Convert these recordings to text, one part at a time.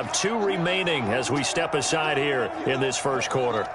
have 2 remaining as we step aside here in this first quarter.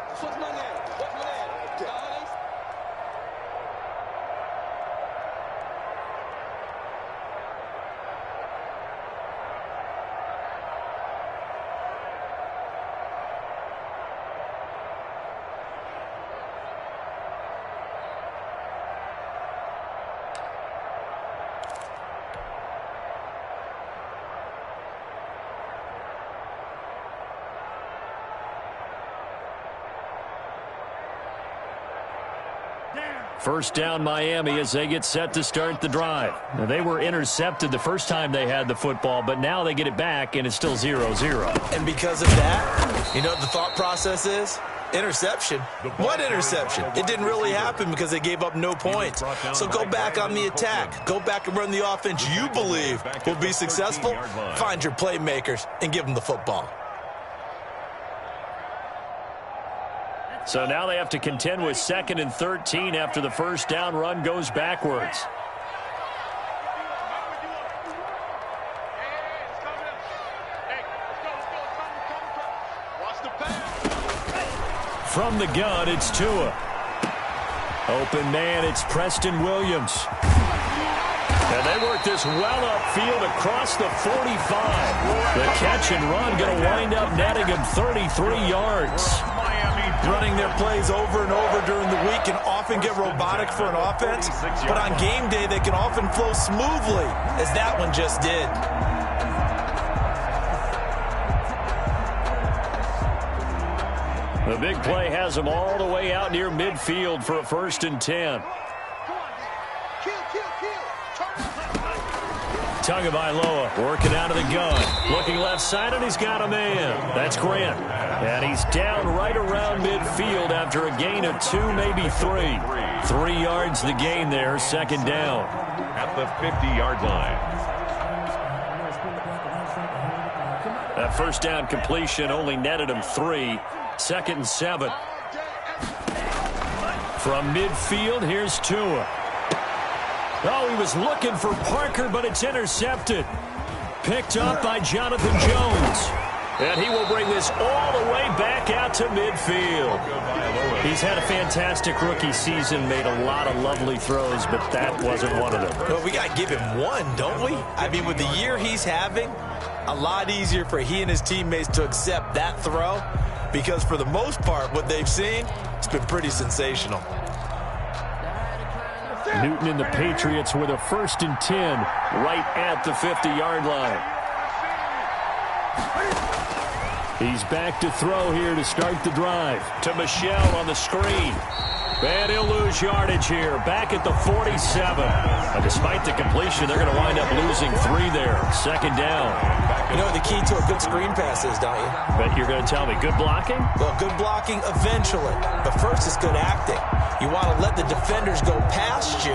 First down Miami as they get set to start the drive. Now, they were intercepted the first time they had the football, but now they get it back, and it's still 0-0. And because of that, you know what the thought process is? Interception. What interception? It didn't really happen because they gave up no points. So go back on the attack. Go back and run the offense you believe will be successful. Find your playmakers and give them the football. So now they have to contend with 2nd and 13 after the first down run goes backwards. From the gun, it's Tua. Open man, it's Preston Williams. And they work this well upfield across the 45. The catch and run going to wind up netting him 33 yards. Running their plays over and over during the week can often get robotic for an offense, but on game day they can often flow smoothly, as that one just did. The big play has him all the way out near midfield for a 1st and 10. Tagovailoa working out of the gun. Looking left side, and he's got a man. That's Grant. And he's down right around midfield after a gain of 2, maybe 3. 3 yards the gain there, 2nd down. At the 50-yard line. That first down completion only netted him 3. 2nd and 7. From midfield, here's Tua. Oh, he was looking for Parker, but it's intercepted. Picked up by Jonathan Jones. And he will bring this all the way back out to midfield. He's had a fantastic rookie season, made a lot of lovely throws, but that wasn't one of them. Well, we got to give him one, don't we? I mean, with the year he's having, a lot easier for he and his teammates to accept that throw, because for the most part, what they've seen, it's been pretty sensational. Newton and the Patriots with a 1st and 10 right at the 50-yard line. He's back to throw here to start the drive. To Michel on the screen. And he'll lose yardage here. Back at the 47. But despite the completion, they're going to wind up losing 3 there. 2nd down. You know what the key to a good screen pass is, don't you? Bet you're going to tell me. Good blocking? Well, good blocking eventually. But first is good acting. You want to let the defenders go past you,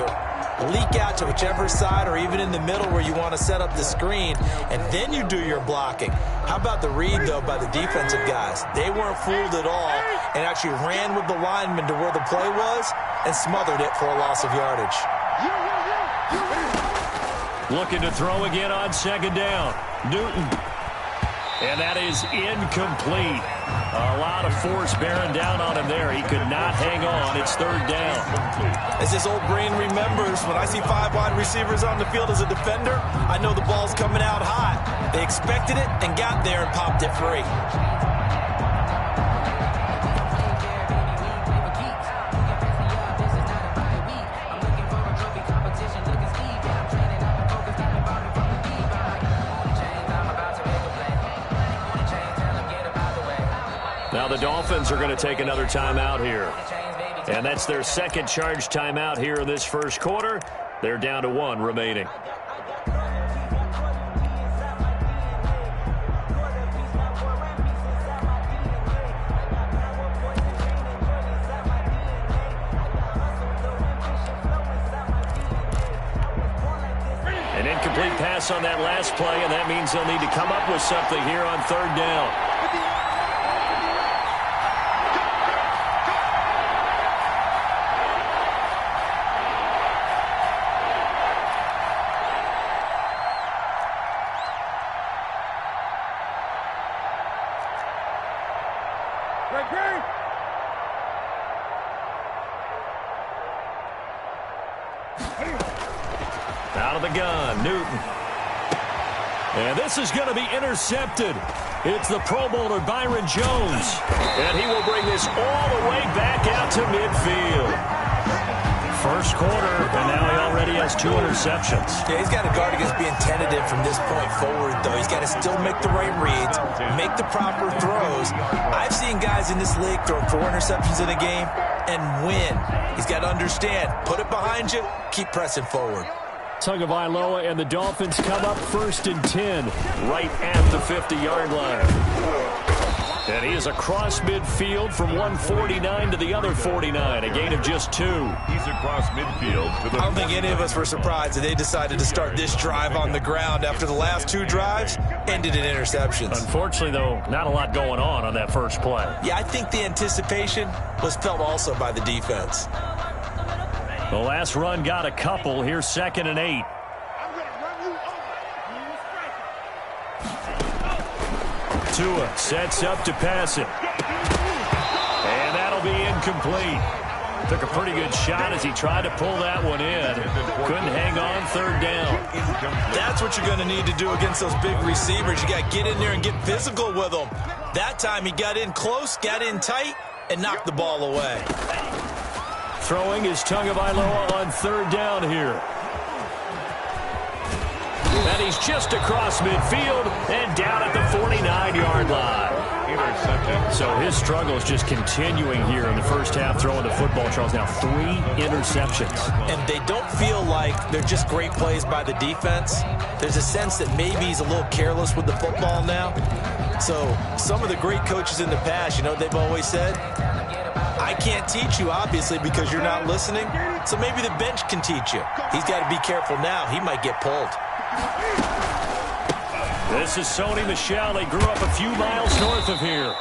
leak out to whichever side or even in the middle where you want to set up the screen, and then you do your blocking. How about the read, though, by the defensive guys? They weren't fooled at all and actually ran with the lineman to where the play was and smothered it for a loss of yardage. Looking to throw again on 2nd down. Newton. And that is incomplete. A lot of force bearing down on him there. He could not hang on. It's 3rd down. As his old brain remembers, when I see 5 wide receivers on the field as a defender, I know the ball's coming out hot. They expected it and got there and popped it free. Now the Dolphins are going to take another timeout here. And that's their 2nd charge timeout here in this first quarter. They're down to 1 remaining. An incomplete pass on that last play, and that means they'll need to come up with something here on 3rd down. Out of the gun, Newton. And this is going to be intercepted. It's the Pro Bowler Byron Jones. And he will bring this all the way back out to midfield. First quarter, and now he already has 2 interceptions. Yeah, he's got to guard against being tentative from this point forward, though. He's got to still make the right reads, make the proper throws. I've seen guys in this league throw 4 interceptions in a game and win. He's got to understand, put it behind you, keep pressing forward. TonYGrenada and the Dolphins come up 1st and 10, right at the 50-yard line. And he is across midfield from 149 to the other 49, a gain of just 2. He's across midfield. To the I don't think any of us were surprised that they decided to start this drive on the ground after the last 2 drives ended in interceptions. Unfortunately, though, not a lot going on that first play. Yeah, I think the anticipation was felt also by the defense. The last run got a couple. Here's 2nd and 8. Tua sets up to pass it. And that'll be incomplete. Took a pretty good shot as he tried to pull that one in. Couldn't hang on, 3rd down. That's what you're going to need to do against those big receivers. You got to get in there and get physical with them. That time he got in close, got in tight, and knocked the ball away. Throwing is TonYGrenada on 3rd down here. And he's just across midfield and down at the 49-yard line. interception. So his struggle is just continuing here in the first half, throwing the football. Charles, now 3 interceptions. And they don't feel like they're just great plays by the defense. There's a sense that maybe he's a little careless with the football now. So some of the great coaches in the past, you know, they've always said, I can't teach you, obviously, because you're not listening. So maybe the bench can teach you. He's got to be careful now. He might get pulled. This is Sony Michel. He grew up a few miles north of here.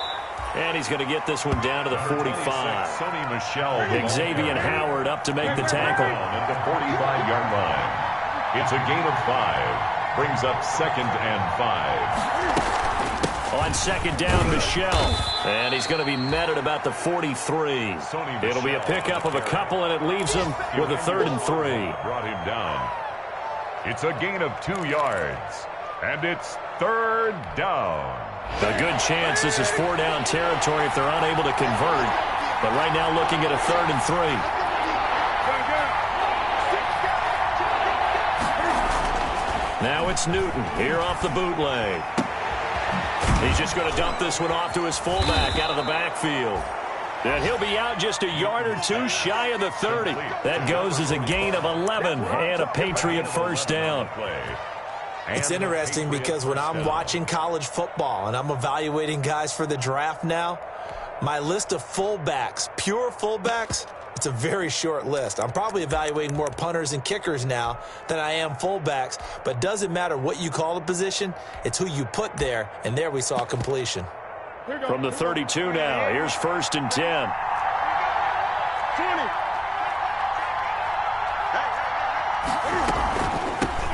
And he's going to get this one down to the 45. Sony Michel. Xavier Howard up to make the tackle. At the 45-yard line. It's a gain of 5. Brings up 2nd and 5. On 2nd down, Michel. And he's going to be met at about the 43. It'll be a pickup of a couple, and it leaves him with a 3rd and 3. Brought him down. It's a gain of 2 yards. And it's 3rd down. A good chance this is 4-down territory if they're unable to convert. But right now looking at a 3rd and 3. Now it's Newton here off the bootleg. He's just going to dump this one off to his fullback out of the backfield. And he'll be out just a yard or two shy of the 30. That goes as a gain of 11 and a Patriot first down. It's interesting because when I'm watching college football and I'm evaluating guys for the draft now, my list of fullbacks, pure fullbacks, it's a very short list. I'm probably evaluating more punters and kickers now than I am fullbacks, but doesn't matter what you call the position, it's who you put there, and there we saw completion. From the 32 now, here's 1st and 10. 20.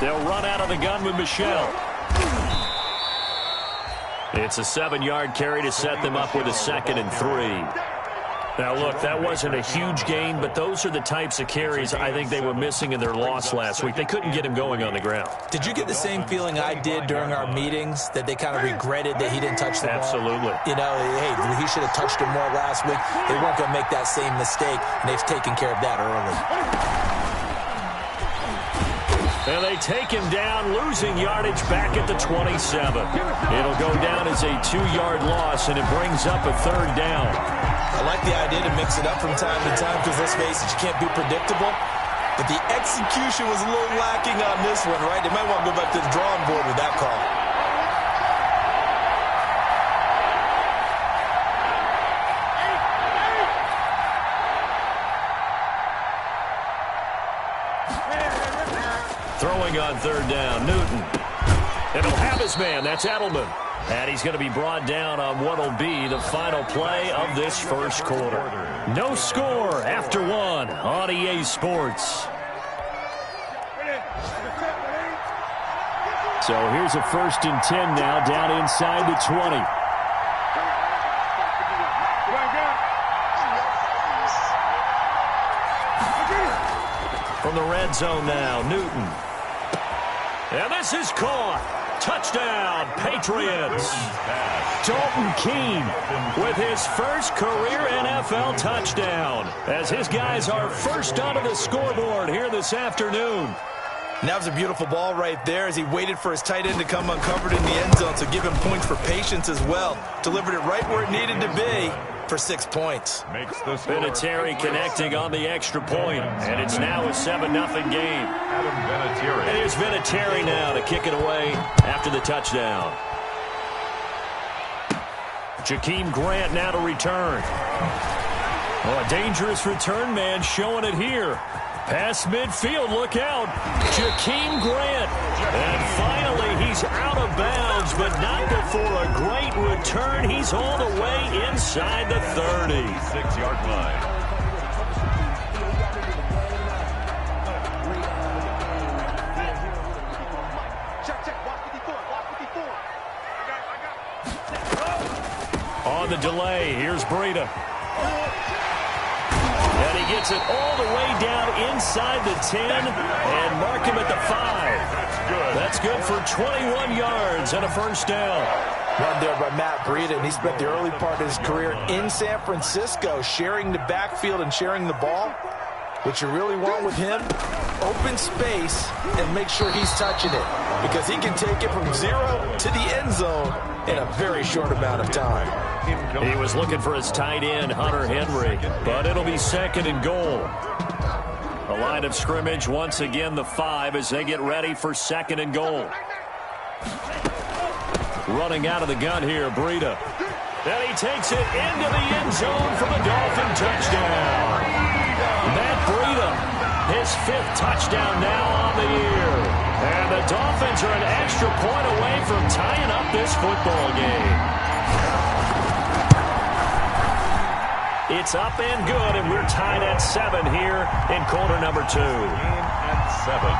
They'll run out of the gun with Michel. It's a 7-yard carry to set them up with a 2nd and 3. Now, look, that wasn't a huge gain, but those are the types of carries I think they were missing in their loss last week. They couldn't get him going on the ground. Did you get the same feeling I did during our meetings, that they kind of regretted that he didn't touch the ball? Absolutely. You know, hey, he should have touched him more last week. They weren't going to make that same mistake, and they've taken care of that early. And they take him down, losing yardage back at the 27. It'll go down as a 2-yard loss, and it brings up a 3rd down. I like the idea to mix it up from time to time because, let's face it, you can't be predictable. But the execution was a little lacking on this one, right? They might want to go back to the drawing board with that call. Throwing on 3rd down, Newton. And he'll have his man. That's Edelman. And he's going to be brought down on what will be the final play of this first quarter. No score after 1 on EA Sports. So here's a 1st and 10 now, down inside the 20. the red zone now. Newton. And this is caught. Touchdown, Patriots. Dalton Keene with his first career NFL touchdown as his guys are first onto the scoreboard here this afternoon. And that was a beautiful ball right there as he waited for his tight end to come uncovered in the end zone, so give him points for patience as well. Delivered it right where it needed to be for 6 points. Vinatieri connecting on the extra point, and it's now a 7-0 game. And here's Vinatieri now to kick it away after the touchdown. Jakeem Grant now to return. Oh, a dangerous return man showing it here. Past midfield, look out. Jakeem Grant. And finally, he's out of bounds, but not before a great return. He's all the way inside the 30. 6-yard line. On the delay, here's Breida. And he gets it all the way down inside the 10 and mark him at the 5. That's good for 21 yards and a first down. Run there by Matt Breida, and he spent the early part of his career in San Francisco sharing the backfield and sharing the ball. What you really want with him, open space and make sure he's touching it, because he can take it from 0 to the end zone in a very short amount of time. He was looking for his tight end, Hunter Henry, but it'll be 2nd and goal. The line of scrimmage, once again, the 5 as they get ready for 2nd and goal. Running out of the gun here, Breida. And he takes it into the end zone for the Dolphin touchdown. Matt Breida, his 5th touchdown now on the year. And the Dolphins are an extra point away from tying up this football game. It's up and good, and we're tied at 7 here in quarter number 2. At 7.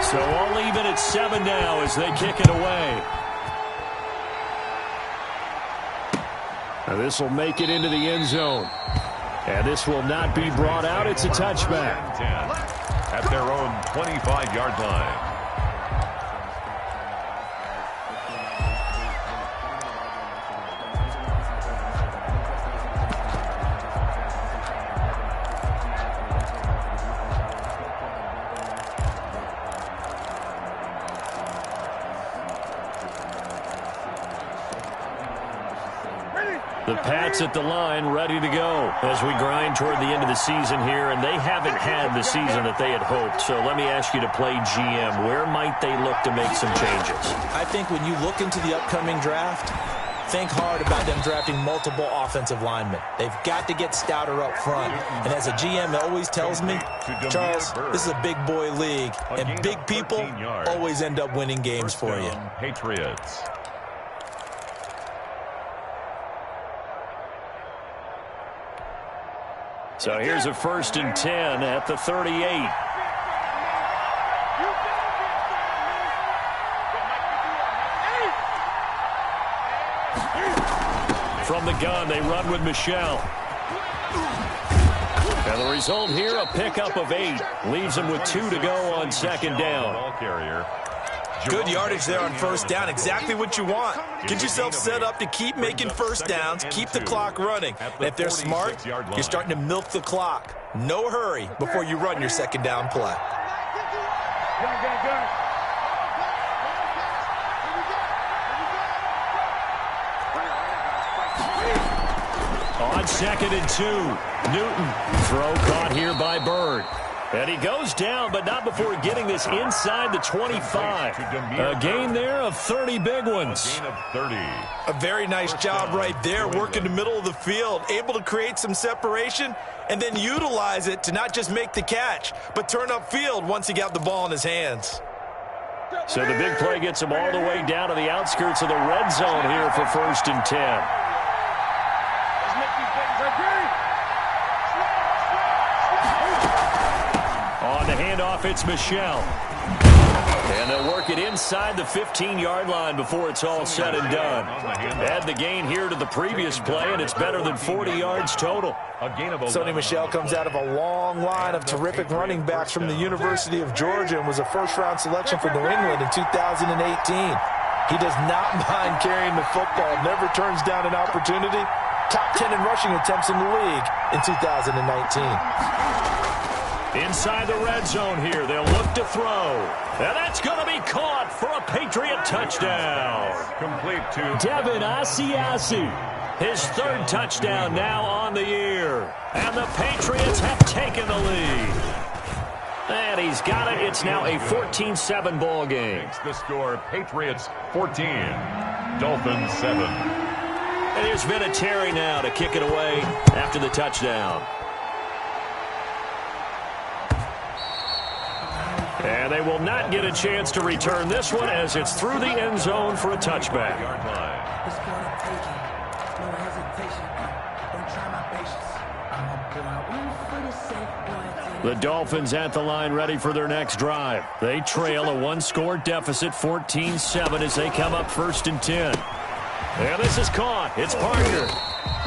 So all even at 7 now as they kick it away. Now this will make it into the end zone. And this will not be brought out. It's a touchback. 10 at their own 25-yard line. The Pats at the line, ready to go as we grind toward the end of the season here, and they haven't had the season that they had hoped. So let me ask you to play GM. Where might they look to make some changes? I think when you look into the upcoming draft, think hard about them drafting multiple offensive linemen. They've got to get stouter up front. And as a GM always tells me, Charles, this is a big boy league, and big people always end up winning games for you. Patriots. So here's a 1st and 10 at the 38. From the gun, they run with Michel. And the result here, a pickup of 8. Leaves him with 2 to go on 2nd down. Ball carrier. Good yardage there on 1st down. Exactly what you want. Get yourself set up to keep making 1st downs, keep the clock running. And if they're smart, you're starting to milk the clock. No hurry before you run your 2nd down play. On 2nd and 2, Newton. Throw caught here by Bird. And he goes down, but not before getting this inside the 25. A gain there of 30 big ones. A very nice job right there, working the middle of the field, able to create some separation, and then utilize it to not just make the catch, but turn upfield once he got the ball in his hands. So the big play gets him all the way down to the outskirts of the red zone here for 1st and 10. off, it's Michel. And they'll work it inside the 15-yard line before it's all said and done. Add the gain here to the previous play, and it's better than 40 yards total. Sony Michel comes out of a long line of terrific running backs from the University of Georgia and was a first-round selection for New England in 2018. He does not mind carrying the football, never turns down an opportunity. Top 10 in rushing attempts in the league in 2019. Inside the red zone here, they'll look to throw. And that's going to be caught for a Patriot touchdown. Complete to Devin Asiasi. His third touchdown now on the year. And the Patriots have taken the lead. And he's got it. It's now a 14-7 ball game. Makes the score Patriots 14, Dolphins 7. And here's Vinatieri now to kick it away after the touchdown. And they will not get a chance to return this one as it's through the end zone for a touchback. The Dolphins at the line ready for their next drive. They trail a one-score deficit 14-7 as they come up 1st and 10. And this is caught. It's Parker.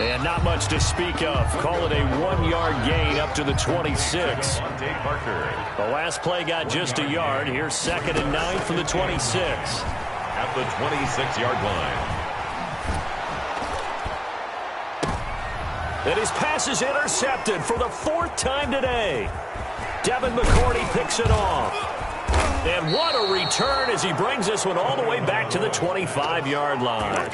And not much to speak of. Call it a 1-yard gain up to the 26. The last play got just a yard. Here's 2nd and 9 from the 26. At the 26-yard line. And his pass is intercepted for the 4th time today. Devin McCourty picks it off. And what a return as he brings this one all the way back to the 25-yard line.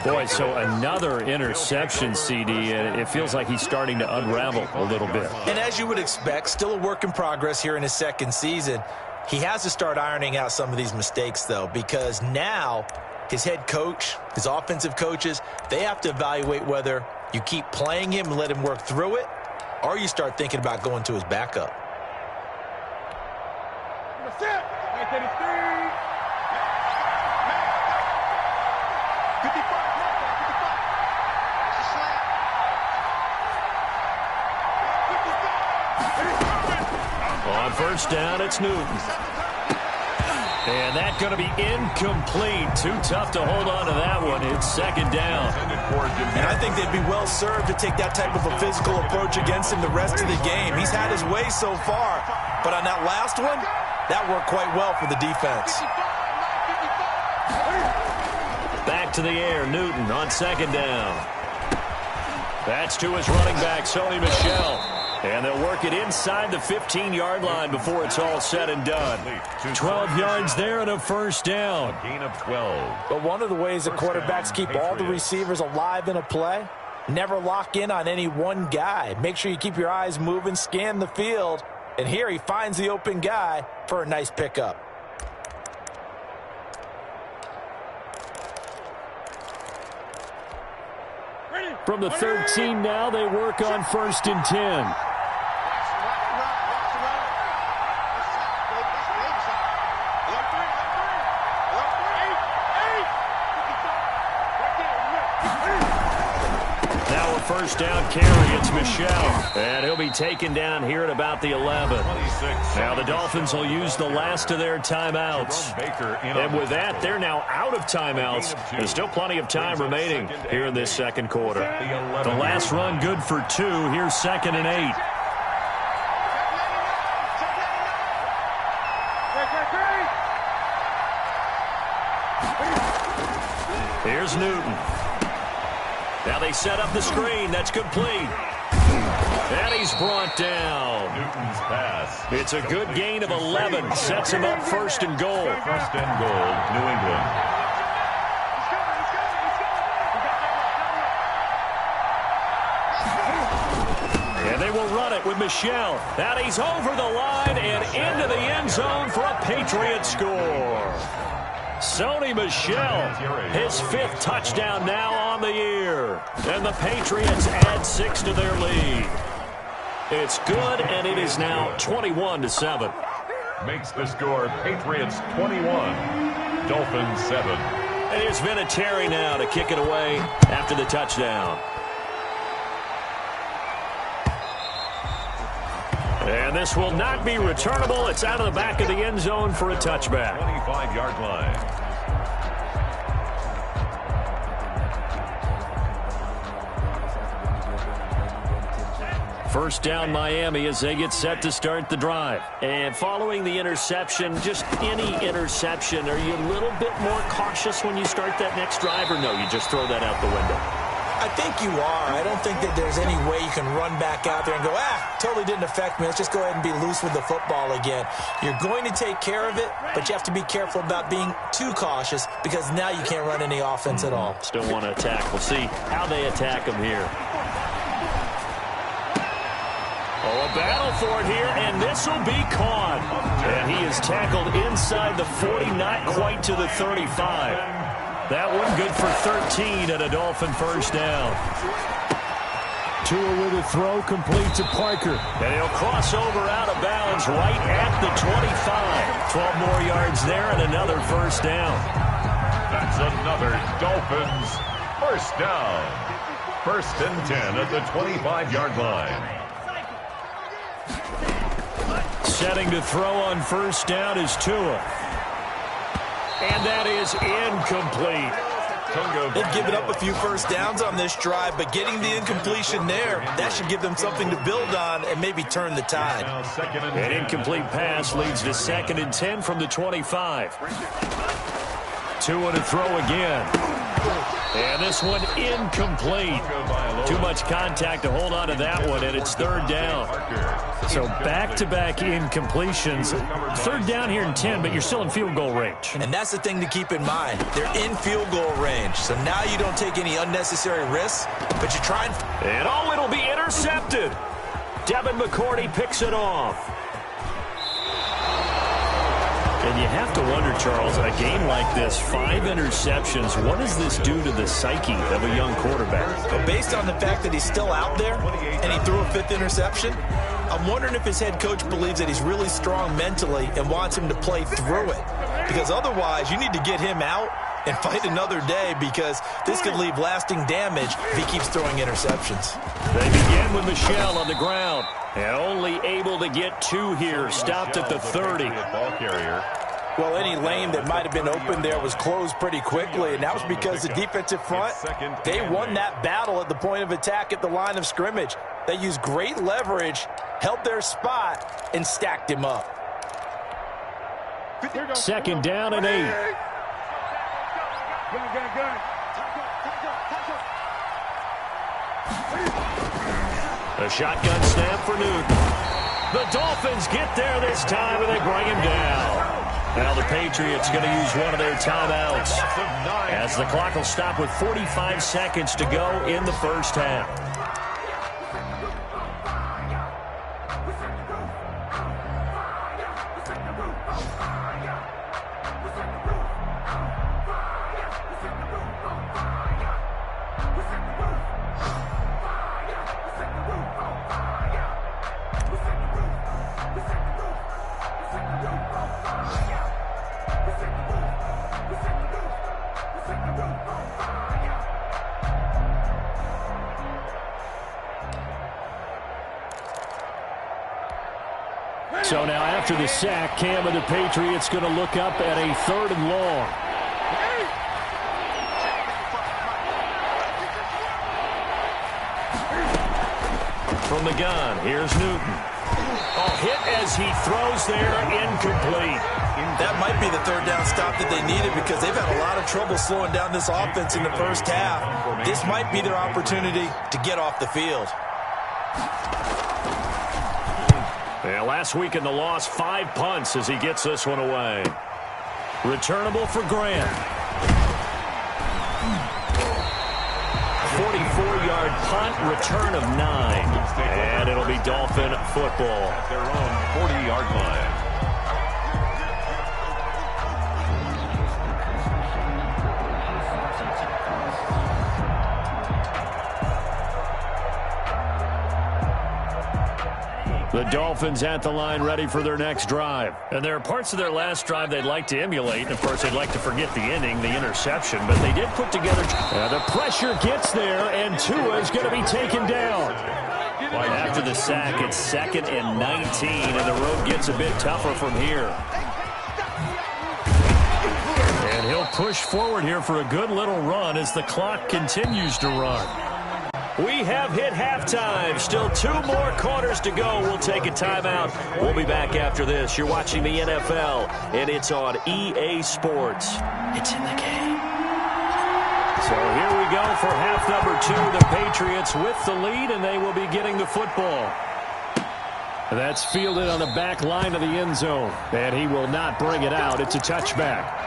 Boy, so another interception, CD, and it feels like he's starting to unravel a little bit. And as you would expect, still a work in progress here in his second season. He has to start ironing out some of these mistakes, though, because now his head coach, his offensive coaches, they have to evaluate whether you keep playing him and let him work through it, or you start thinking about going to his backup. On 1st down, it's Newton. And that's going to be incomplete. Too tough to hold on to that one. It's 2nd down. And I think they'd be well served to take that type of a physical approach against him the rest of the game. He's had his way so far, but on that last one, that worked quite well for the defense. Back to the air, Newton on 2nd down. That's to his running back, Sony Michel. And they'll work it inside the 15-yard line before it's all said and done. 12 yards there and a 1st down. A gain of 12. But one of the ways that quarterbacks keep all the receivers alive in a play, never lock in on any one guy. Make sure you keep your eyes moving, scan the field. And here he finds the open guy for a nice pickup. From the 13 now, they work on 1st and 10. Now a 1st down carry. It's Michel. And he'll be taken down here at about the 11. Now the Dolphins will use the last of their timeouts. And with that, they're now out of timeouts. There's still plenty of time remaining here in this 2nd quarter. The last run good for 2. Here's 2nd and 8. Here's Newton. Now they set up the screen. That's complete. And he's brought down. Newton's pass. It's a good gain of 11. Sets him up 1st and goal. 1st and goal, New England. And they will run it with Michel. And he's over the line and into the end zone for a Patriot score. Sony Michel, his 5th touchdown now on the year. And the Patriots add 6 to their lead. It's good, and it is now 21-7. Makes the score Patriots 21, Dolphins 7. And here's Vinatieri now to kick it away after the touchdown. And this will not be returnable. It's out of the back of the end zone for a touchback. 25-yard line. First down Miami as they get set to start the drive. And following the interception, just any interception, are you a little bit more cautious when you start that next drive, or no, you just throw that out the window? I think you are. I don't think that there's any way you can run back out there and go, totally didn't affect me. Let's just go ahead and be loose with the football again. You're going to take care of it, but you have to be careful about being too cautious because now you can't run any offense at all. Still want to attack. We'll see how they attack them here. Oh, a battle for it here, and this will be caught. And he is tackled inside the 40, not quite to the 35. That one good for 13 and a Dolphin first down. Tua with a throw complete to Parker. And he'll cross over out of bounds right at the 25. 12 more yards there and another first down. That's another Dolphins first down. First and 10 at the 25-yard line. Setting to throw on first down is Tua. And that is incomplete. They've given up a few first downs on this drive, but getting the incompletion there, that should give them something to build on and maybe turn the tide. An incomplete pass leads to 2nd and 10 from the 25. Tua to throw again. And this one incomplete. Too much contact to hold on to that one, and it's 3rd down. So back-to-back incompletions. 3rd down here in 10, but you're still in field goal range. And that's the thing to keep in mind. They're in field goal range. So now you don't take any unnecessary risks, but you try and it'll be intercepted. Devin McCourty picks it off. And you have to wonder, Charles, a game like this, 5 interceptions, what does this do to the psyche of a young quarterback? But based on the fact that he's still out there and he threw a 5th interception, I'm wondering if his head coach believes that he's really strong mentally and wants him to play through it. Because otherwise, you need to get him out and fight another day because this could leave lasting damage if he keeps throwing interceptions. They begin with Michel on the ground. And only able to get 2 here. Stopped at the 30. Well, any lane that might have been open there was closed pretty quickly, and that was because the defensive front, they won that battle at the point of attack at the line of scrimmage. They used great leverage, held their spot, and stacked him up. 2nd down and 8. A shotgun snap for Newton. The Dolphins get there this time, and they bring him down. Now the Patriots going to use one of their timeouts as the clock will stop with 45 seconds to go in the first half. So now after the sack, Cam and the Patriots going to look up at a 3rd and long. From the gun, here's Newton. Oh, hit as he throws there, incomplete. That might be the 3rd down stop that they needed because they've had a lot of trouble slowing down this offense in the first half. This might be their opportunity to get off the field. Yeah, last week in the loss, 5 punts as he gets this one away. Returnable for Grant. 44-yard punt, return of 9. And it'll be Dolphin football. At their own 40-yard line. The Dolphins at the line ready for their next drive. And there are parts of their last drive they'd like to emulate. Of course, they'd like to forget the ending, the interception. But they did put together. The pressure gets there, and Tua is going to be taken down. After the sack, it's 2nd and 19, and the road gets a bit tougher from here. And he'll push forward here for a good little run as the clock continues to run. We have hit halftime. Still 2 more quarters to go. We'll take a timeout. We'll be back after this. You're watching the NFL, and it's on EA Sports. It's in the game. So here we go for half number 2. The Patriots with the lead, and they will be getting the football. That's fielded on the back line of the end zone, and he will not bring it out. It's a touchback.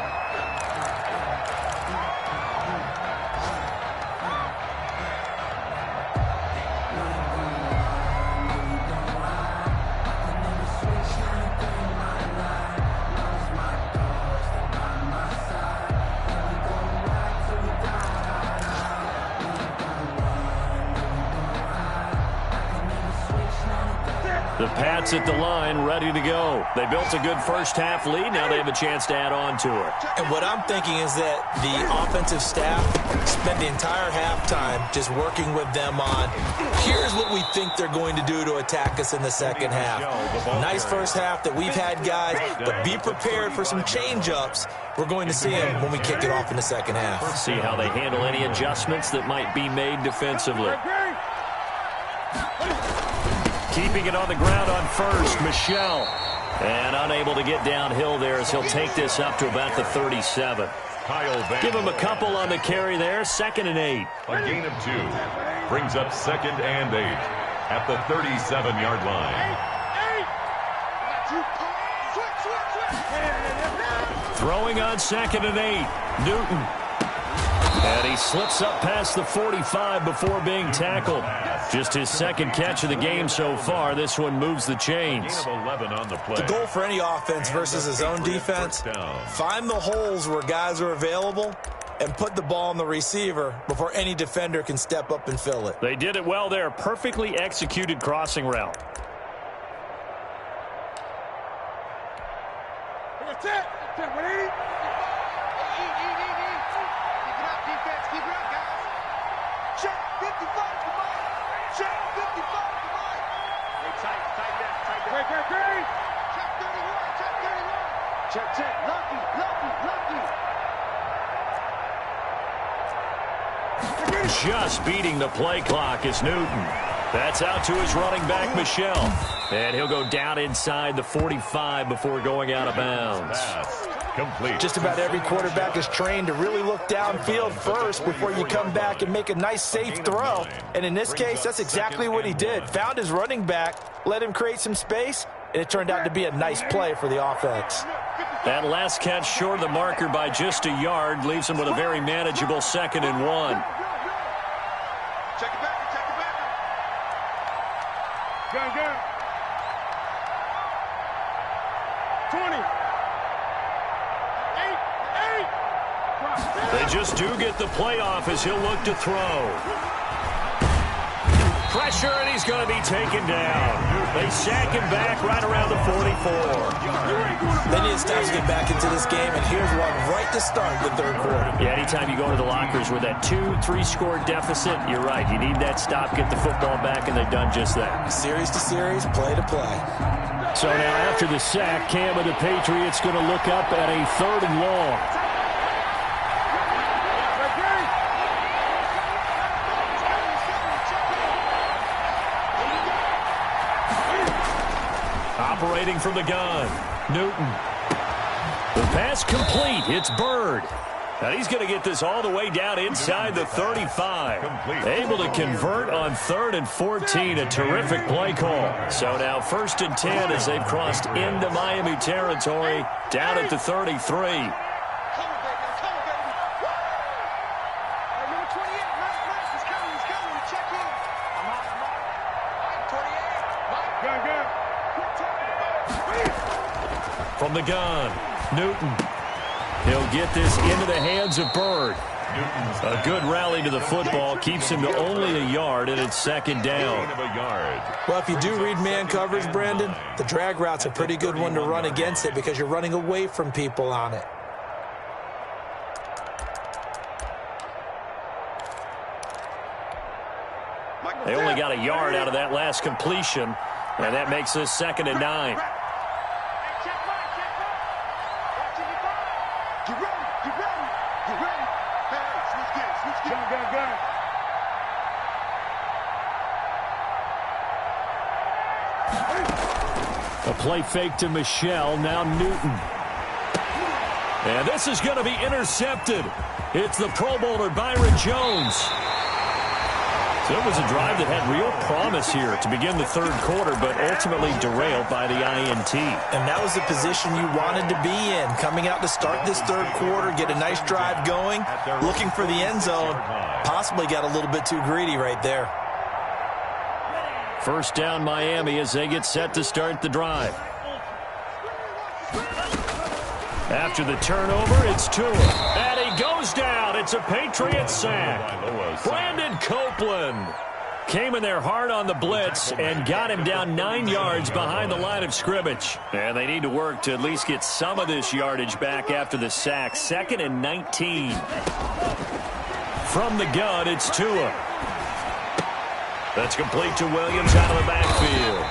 The Pats at the line, ready to go. They built a good first-half lead. Now they have a chance to add on to it. And what I'm thinking is that the offensive staff spent the entire halftime just working with them on, here's what we think they're going to do to attack us in the second half. Nice first half that we've had, guys, but be prepared for some change-ups. We're going to see them when we kick it off in the second half. Let's see how they handle any adjustments that might be made defensively. Keeping it on the ground on first, Michel. And unable to get downhill there as he'll take this up to about the 37. Give him a couple on the carry there, 2nd and 8. A gain of 2 brings up 2nd and 8 at the 37-yard line. Throwing on 2nd and 8, Newton. And he slips up past the 45 before being tackled. Just his 2nd catch of the game so far. This one moves the chains. 11 on the play. The goal for any offense versus his own defense, find the holes where guys are available and put the ball on the receiver before any defender can step up and fill it. They did it well there. Perfectly executed crossing route. That's it. That's it. Keep it up, guys. Check 55 to Mike. Check 55 to Mike. Hey, tight down. Great. Check 31. Check. Lucky. Just beating the play clock is Newton. That's out to his running back, Michel. And he'll go down inside the 45 before going out of bounds. Complete. Just about every quarterback is trained to really look downfield first before you come back and make a nice, safe throw. And in this case, that's exactly what he did. Found his running back, let him create some space, and it turned out to be a nice play for the offense. That last catch short of the marker by just a yard leaves him with a very manageable 2nd and 1. Check it back. Go. 20. They just do get the playoff as he'll look to throw. Pressure, and he's going to be taken down. They sack him back right around the 44. They need to stop to get back into this game, and here's one right to start the 3rd quarter. Yeah, anytime you go to the lockers with that 2-3 score deficit, you're right. You need that stop, get the football back, and they've done just that. Series to series, play to play. So now after the sack, Cam of the Patriots going to look up at a 3rd and long. Operating from the gun, Newton. The pass complete. It's Bird. And he's going to get this all the way down inside the 35. Able to convert on 3rd and 14. A terrific play call. So now 1st and 10 as they've crossed into Miami territory down at the 33. From the gun, Newton. He'll get this into the hands of Bird. A good rally to the football keeps him to only a yard, and it's 2nd down. Well, if you do read man coverage, Brandon, the drag route's a pretty good one to run against it because you're running away from people on it. They only got a yard out of that last completion, and that makes this 2nd and 9. A play fake to Michelle, now Newton. And this is going to be intercepted. It's the Pro Bowler Byron Jones. So it was a drive that had real promise here to begin the 3rd quarter, but ultimately derailed by the INT. And that was the position you wanted to be in, coming out to start this 3rd quarter, get a nice drive going, looking for the end zone. Possibly got a little bit too greedy right there. First down Miami as they get set to start the drive. After the turnover, it's Tua. And he goes down. It's a Patriot sack. Brandon Copeland came in there hard on the blitz and got him down 9 yards behind the line of scrimmage. And they need to work to at least get some of this yardage back after the sack. 2nd and 19. From the gun, it's Tua. That's complete to Williams out of the backfield.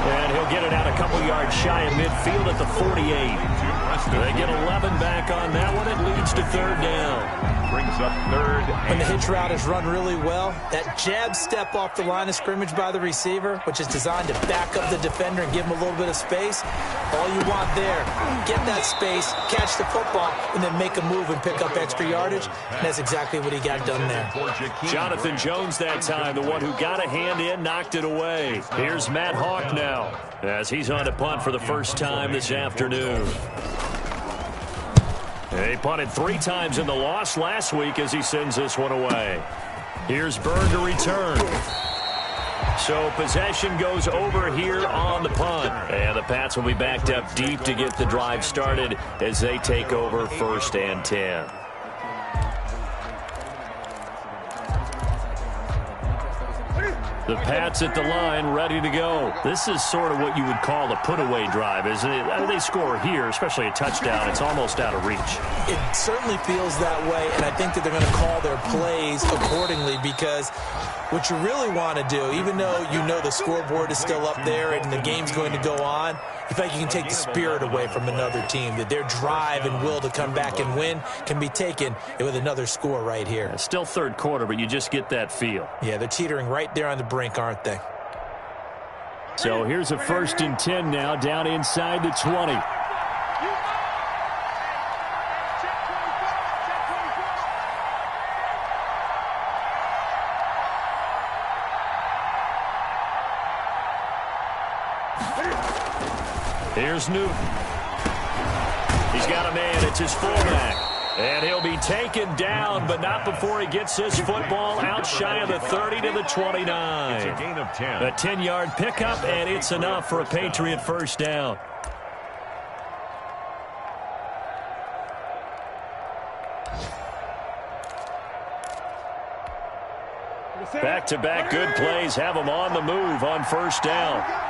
And he'll get it out a couple yards shy of midfield at the 48. They get 11 back on that one. It leads to 3rd down. Brings up 3rd. When the hitch route is run really well, that jab step off the line of scrimmage by the receiver, which is designed to back up the defender and give him a little bit of space, all you want there, get that space, catch the football, and then make a move and pick up extra yardage. And that's exactly what he got done there. Jonathan Jones that time, the one who got a hand in, knocked it away. Here's Matt Hawk now as he's on to punt for the first time this afternoon. He punted 3 times in the loss last week as he sends this one away. Here's Byrne to return. So possession goes over here on the punt. And the Pats will be backed up deep to get the drive started as they take over 1st and 10. The Pats at the line, ready to go. This is sort of what you would call a put-away drive, isn't it? They score here, especially a touchdown. It's almost out of reach. It certainly feels that way, and I think that they're going to call their plays accordingly because what you really want to do, even though you know the scoreboard is still up there and the game's going to go on, you feel like you can take the spirit away from another team, that their drive and will to come back and win can be taken with another score right here. It's still 3rd quarter, but you just get that feel. Yeah, they're teetering right there on the brink, aren't they? So here's a 1st and 10 now, down inside the 20. Here's Newton. He's got a man. It's his fullback. And he'll be taken down, but not before he gets his football out shy of the 30 to the 29. It's a gain of 10. A 10-yard pickup, and it's enough for a Patriot first down. Back-to-back good plays have them on the move on 1st down.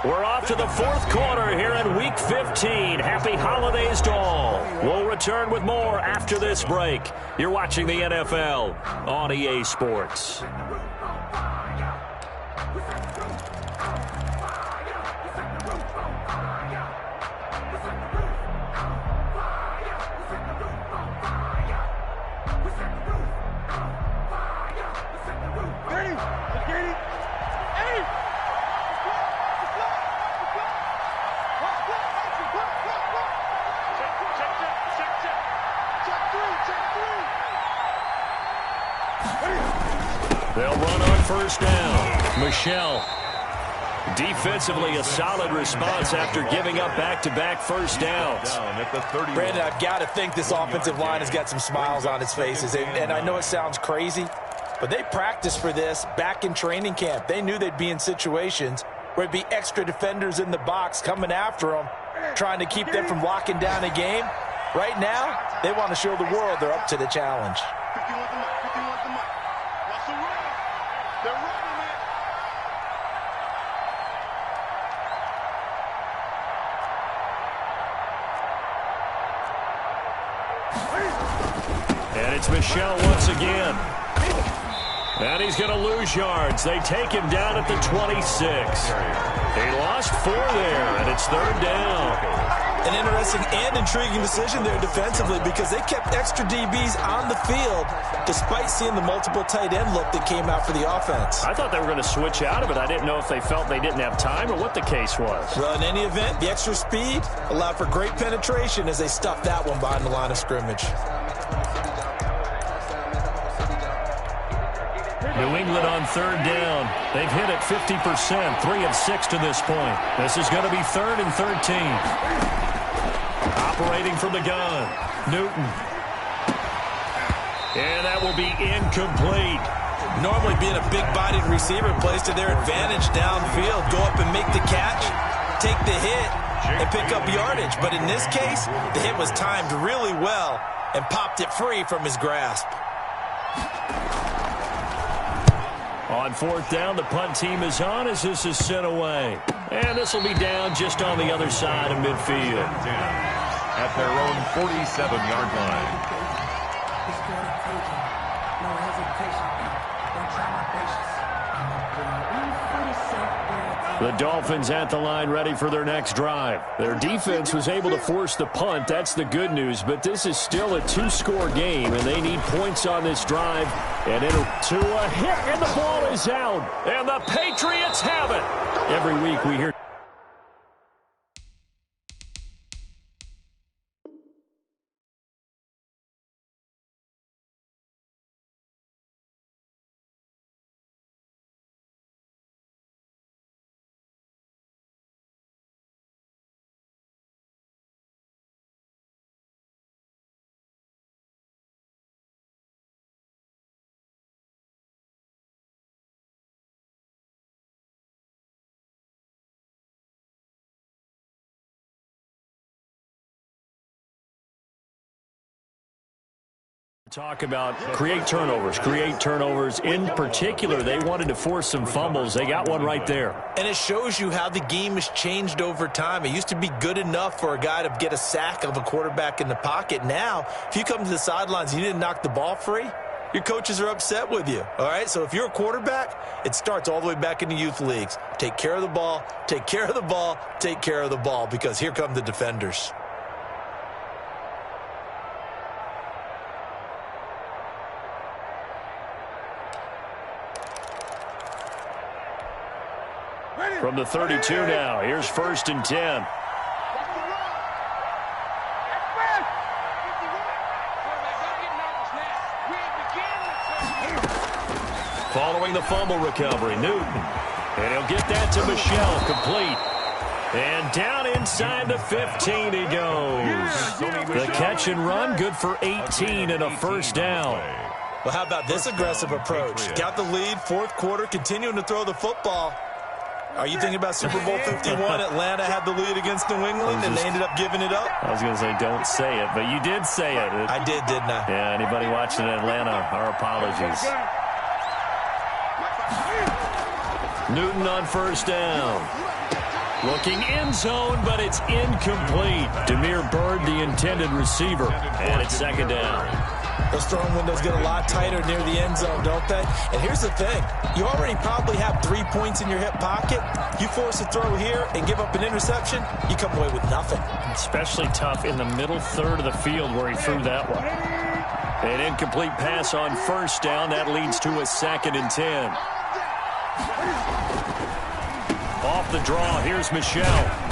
We're off to the 4th quarter here in Week 15. Happy holidays to all. We'll return with more after this break. You're watching the NFL on EA Sports. They'll run on 1st down. Michelle. Defensively, a solid response after giving up back-to-back first downs. Brandon, I've got to think this offensive line has got some smiles on its faces. And I know it sounds crazy, but they practiced for this back in training camp. They knew they'd be in situations where it'd be extra defenders in the box coming after them, trying to keep them from locking down a game. Right now, they want to show the world they're up to the challenge. It's Michel once again. And he's going to lose yards. They take him down at the 26. He lost 4 there, and it's 3rd down. An interesting and intriguing decision there defensively because they kept extra DBs on the field despite seeing the multiple tight end look that came out for the offense. I thought they were going to switch out of it. I didn't know if they felt they didn't have time or what the case was. Well, in any event, the extra speed allowed for great penetration as they stuffed that one behind the line of scrimmage. New England on 3rd down. They've hit it 50%, 3 of 6 to this point. This is going to be 3rd and 13. Operating from the gun, Newton. And that will be incomplete. Normally being a big-bodied receiver plays to their advantage downfield. Go up and make the catch, take the hit, and pick up yardage. But in this case, the hit was timed really well and popped it free from his grasp. On 4th down, the punt team is on as this is sent away. And this will be down just on the other side of midfield. At their own 47-yard line. The Dolphins at the line ready for their next drive. Their defense was able to force the punt. That's the good news. But this is still a 2-score game, and they need points on this drive. And to a hit, and the ball is out. And the Patriots have it. Every week we hear... Talk about create turnovers. In particular, they wanted to force some fumbles. They got one right there. And it shows you how the game has changed over time. It used to be good enough for a guy to get a sack of a quarterback in the pocket. Now, if you come to the sidelines and you didn't knock the ball free, your coaches are upset with you. All right, so if you're a quarterback, it starts all the way back in the youth leagues. Take care of the ball, take care of the ball, take care of the ball, because here come the defenders. From the 32 now, here's 1st and 10. Following the fumble recovery, Newton. And he'll get that to Michel, complete. And down inside the 15 he goes. The catch and run, good for 18 and a 1st down. Well, how about this aggressive approach? Got the lead, 4th quarter, continuing to throw the football. Are you thinking about Super Bowl 51? Atlanta had the lead against New England, and they ended up giving it up? I was going to say, don't say it, but you did say it. I did, didn't I? Yeah, anybody watching Atlanta, our apologies. Newton on 1st down. Looking end zone, but it's incomplete. Demir Bird, the intended receiver, and it's 2nd down. Those throwing windows get a lot tighter near the end zone, don't they? And here's the thing. You already probably have 3 points in your hip pocket. You force a throw here and give up an interception, you come away with nothing. Especially tough in the middle 3rd of the field where he threw that one. An incomplete pass on 1st down. That leads to a 2nd and 10. Off the draw, here's Michel.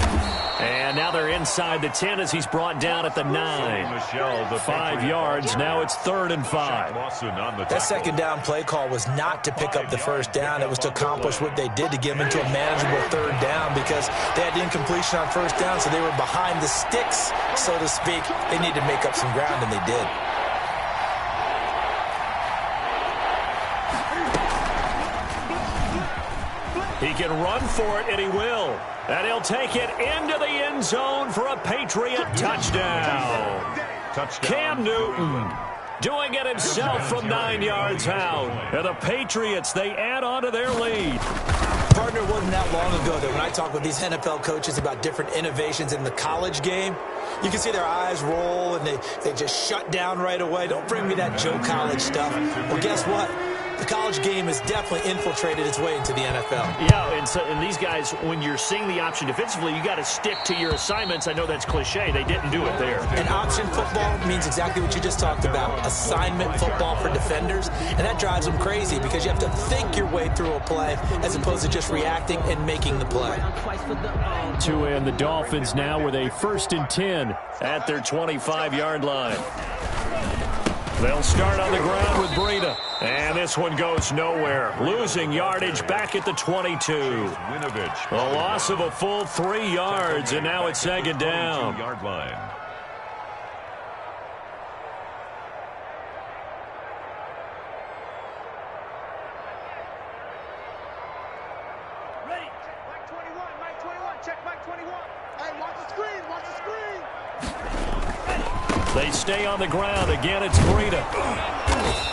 And now they're inside the 10 as he's brought down at the 9. 5 yards. Now it's 3rd and 5. That 2nd down play call was not to pick up the 1st down. It was to accomplish what they did to get them into a manageable 3rd down because they had the incompletion on 1st down, so they were behind the sticks, so to speak. They needed to make up some ground, and they did. He can run for it, and he will. And he'll take it into the end zone for a Patriot touchdown. Cam Newton doing it himself from 9 yards out. And the Patriots, they add on to their lead. Partner, it wasn't that long ago that when I talk with these NFL coaches about different innovations in the college game, you can see their eyes roll and they just shut down right away. Don't bring me that Joe College stuff. Well, guess what? The college game has definitely infiltrated its way into the NFL. Yeah, and these guys, when you're seeing the option defensively, you got to stick to your assignments. I know that's cliche. They didn't do it there. And option football means exactly what you just talked about, assignment football for defenders. And that drives them crazy because you have to think your way through a play as opposed to just reacting and making the play. Tua and the Dolphins now with a 1st and 10 at their 25-yard line. They'll start on the ground with Breida. And this one goes nowhere. Losing yardage back at the 22. A loss of a full 3 yards, and now it's 2nd down. Yard line. Ready. Check Mike 21. Mike 21. Check Mike 21. Hey, watch the screen. Watch the screen. They stay on the ground. Again, it's Breida.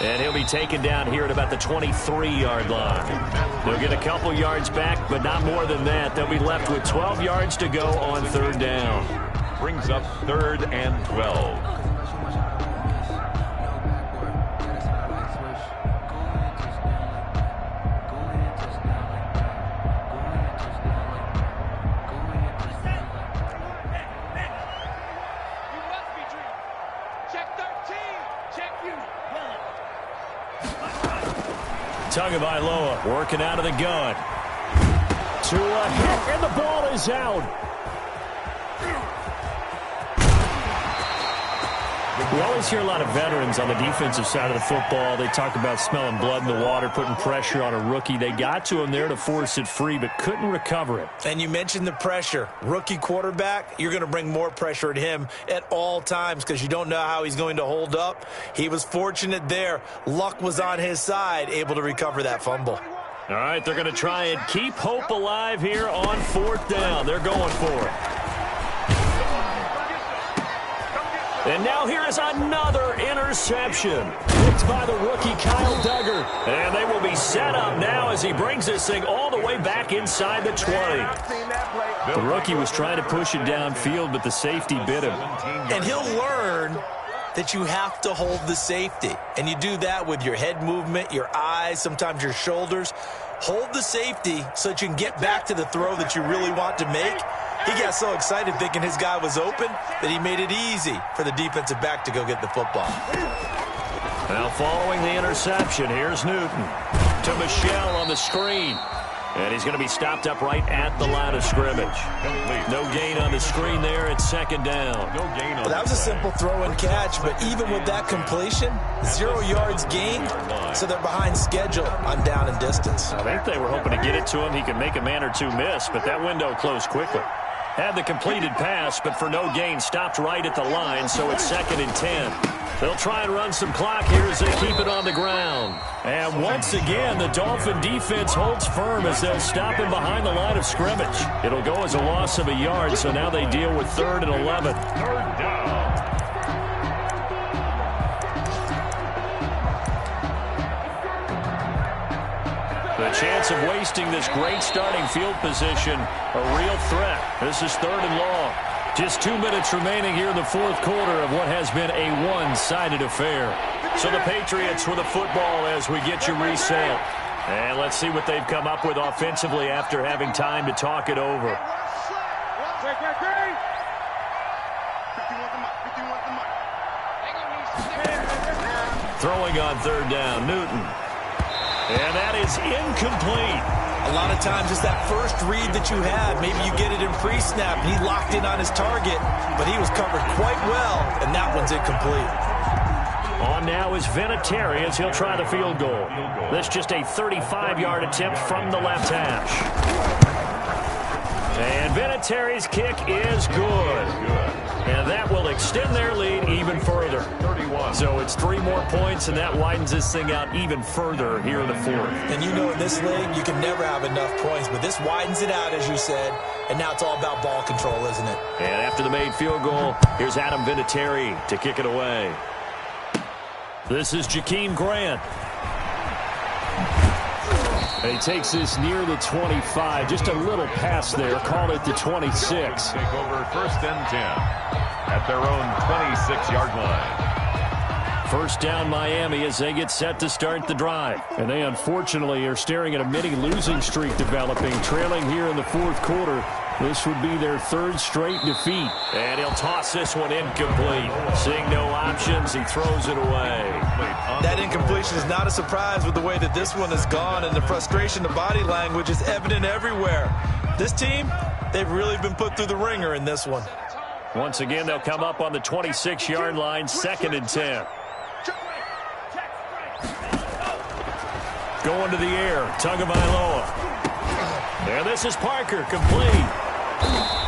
And he'll be taken down here at about the 23-yard line. They'll get a couple yards back, but not more than that. They'll be left with 12 yards to go on 3rd down. Brings up 3rd and 12. Tagovailoa working out of the gun. Tua hit, and the ball is out. We always hear a lot of veterans on the defensive side of the football. They talk about smelling blood in the water, putting pressure on a rookie. They got to him there to force it free, but couldn't recover it. And you mentioned the pressure. Rookie quarterback, you're going to bring more pressure at him at all times because you don't know how he's going to hold up. He was fortunate there. Luck was on his side, able to recover that fumble. All right, they're going to try and keep hope alive here on 4th down. They're going for it. And now here is another interception. Picked by the rookie Kyle Duggar. And they will be set up now as he brings this thing all the way back inside the 20. The rookie was trying to push it downfield, but the safety bit him. And he'll learn that you have to hold the safety. And you do that with your head movement, your eyes, sometimes your shoulders. Hold the safety so that you can get back to the throw that you really want to make. He got so excited thinking his guy was open that he made it easy for the defensive back to go get the football. Now following the interception, here's Newton to Michelle on the screen. And he's going to be stopped up right at the line of scrimmage. No gain on the screen there at 2nd down. No gain on Well, that was a simple throw and catch, but even with that completion, 0 yards gained, so they're behind schedule on down and distance. I think they were hoping to get it to him. He could make a man or two miss, but that window closed quickly. Had the completed pass, but for no gain, stopped right at the line, so it's 2nd and 10. They'll try and run some clock here as they keep it on the ground. And once again, the Dolphin defense holds firm as they'll stop him behind the line of scrimmage. It'll go as a loss of a yard, so now they deal with 3rd and 11. 3rd down. The chance of wasting this great starting field position, a real threat. This is 3rd and long. Just 2 minutes remaining here in the 4th quarter of what has been a one-sided affair. So the Patriots with the football as we get you reset. And let's see what they've come up with offensively after having time to talk it over. Throwing on 3rd down, Newton. And that is incomplete. A lot of times it's that first read that you have. Maybe you get it in pre-snap, and he locked in on his target, but he was covered quite well, and that one's incomplete. On now is Vinatieri as he'll try the field goal. That's just a 35-yard attempt from the left hash. And Vinatieri's kick is good. And that will extend their lead even further. 31. So it's 3 more points, and that widens this thing out even further here in the 4th. And you know in this league, you can never have enough points, but this widens it out, as you said, and now it's all about ball control, isn't it? And after the made field goal, here's Adam Vinatieri to kick it away. This is Jakeem Grant. And he takes this near the 25. Just a little pass there. Call it the 26. Take over 1st and 10 at their own 26-yard line. First down Miami as they get set to start the drive. And they unfortunately are staring at a mini losing streak developing, trailing here in the 4th quarter. This would be their 3rd straight defeat. And he'll toss this one incomplete. Seeing no options, he throws it away. That incompletion is not a surprise with the way that this one has gone, and the frustration, the body language is evident everywhere. This team, they've really been put through the ringer in this one. Once again, they'll come up on the 26-yard line, 2nd and 10. Going to the air, Tagovailoa. And this is Parker, complete.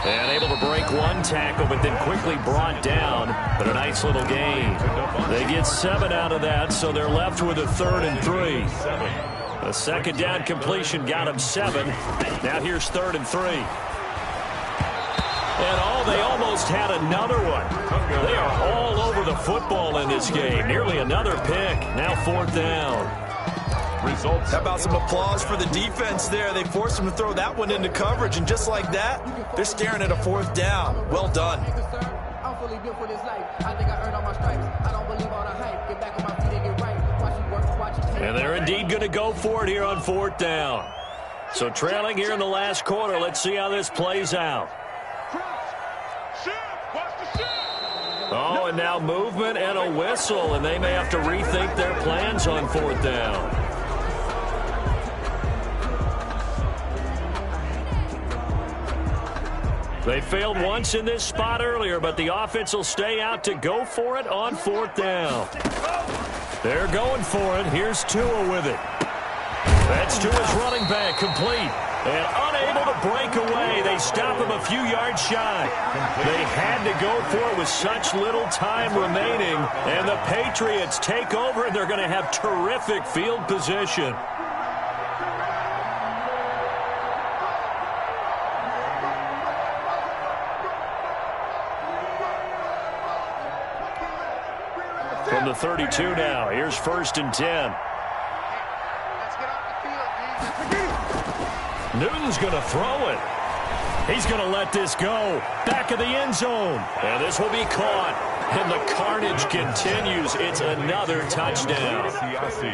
And able to break one tackle, but then quickly brought down. But a nice little gain. They get 7 out of that, so they're left with a 3rd and 3. A 2nd down completion got them 7. Now here's 3rd and 3. And they almost had another one. They are all over the football in this game. Nearly another pick. Now 4th down. Results. How about some applause for the defense there? They forced him to throw that one into coverage, and just like that, they're staring at a 4th down. Well done. And they're indeed going to go for it here on 4th down. So trailing here in the last quarter. Let's see how this plays out. Oh, and now movement and a whistle, and they may have to rethink their plans on 4th down. They failed once in this spot earlier, but the offense will stay out to go for it on 4th down. They're going for it. Here's Tua with it. That's Tua's running back, complete. And unable to break away. They stop him a few yards shy. They had to go for it with such little time remaining. And the Patriots take over, and they're going to have terrific field position. From the 32 now, here's 1st and 10. Newton's going to throw it. He's going to let this go. Back of the end zone. And this will be caught. And the carnage continues. It's another touchdown.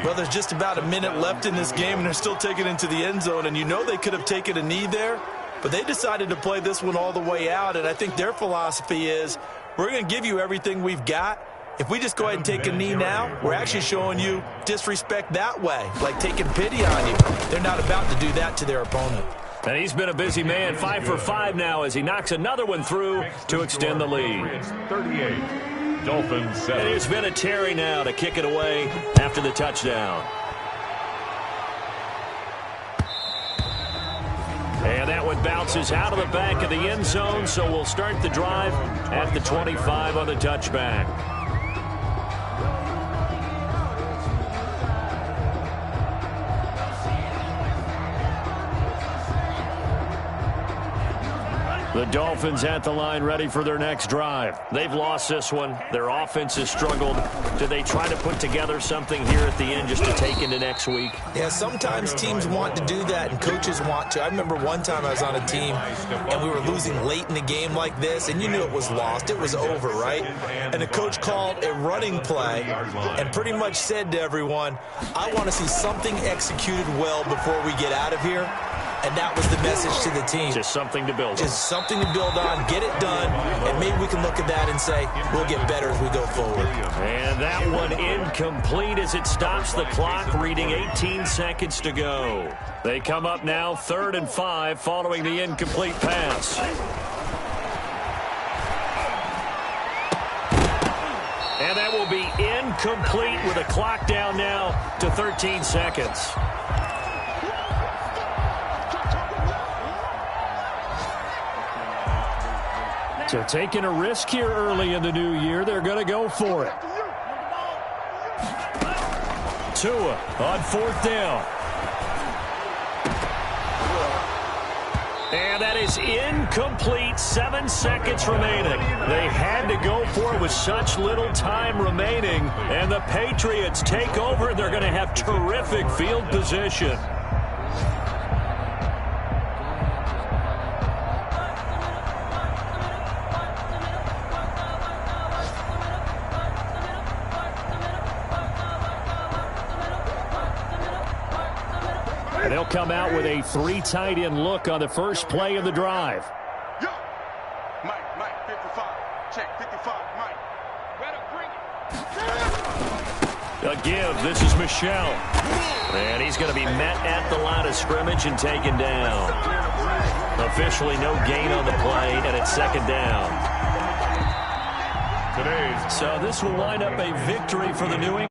Well, there's just about a minute left in this game, and they're still taking it into the end zone. And you know they could have taken a knee there, but they decided to play this one all the way out. And I think their philosophy is, we're going to give you everything we've got. If we just go ahead and take a knee now, we're actually showing you disrespect that way, like taking pity on you. They're not about to do that to their opponent. And he's been a busy man, 5 for 5 now as he knocks another one through to extend the lead. 38, Dolphins 7. And it's been a Terry now to kick it away after the touchdown. And that one bounces out of the back of the end zone, so we'll start the drive at the 25 on the touchback. The Dolphins at the line ready for their next drive. They've lost this one. Their offense has struggled. Do they try to put together something here at the end just to take into next week? Yeah, sometimes teams want to do that and coaches want to. I remember one time I was on a team and we were losing late in the game like this, and you knew it was lost. It was over, right? And the coach called a running play and pretty much said to everyone, I want to see something executed well before we get out of here. And that was the message to the team. Just something to build on. Just something to build on, get it done, and maybe we can look at that and say, we'll get better as we go forward. And that one incomplete as it stops the clock, reading 18 seconds to go. They come up now 3rd and 5 following the incomplete pass. And that will be incomplete with a clock down now to 13 seconds. So taking a risk here early in the new year, they're going to go for it. Tua on 4th down. And that is incomplete. 7 seconds remaining. They had to go for it with such little time remaining. And the Patriots take over, and they're going to have terrific field position. come out with a 3 tight end look on the first play of the drive. Yo, Mike, 55. Check, 55, Mike. Better bring it. A give. This is Michelle. And he's going to be met at the line of scrimmage and taken down. Officially no gain on the play, and it's second down. Today's So this will wind up a victory for the New England.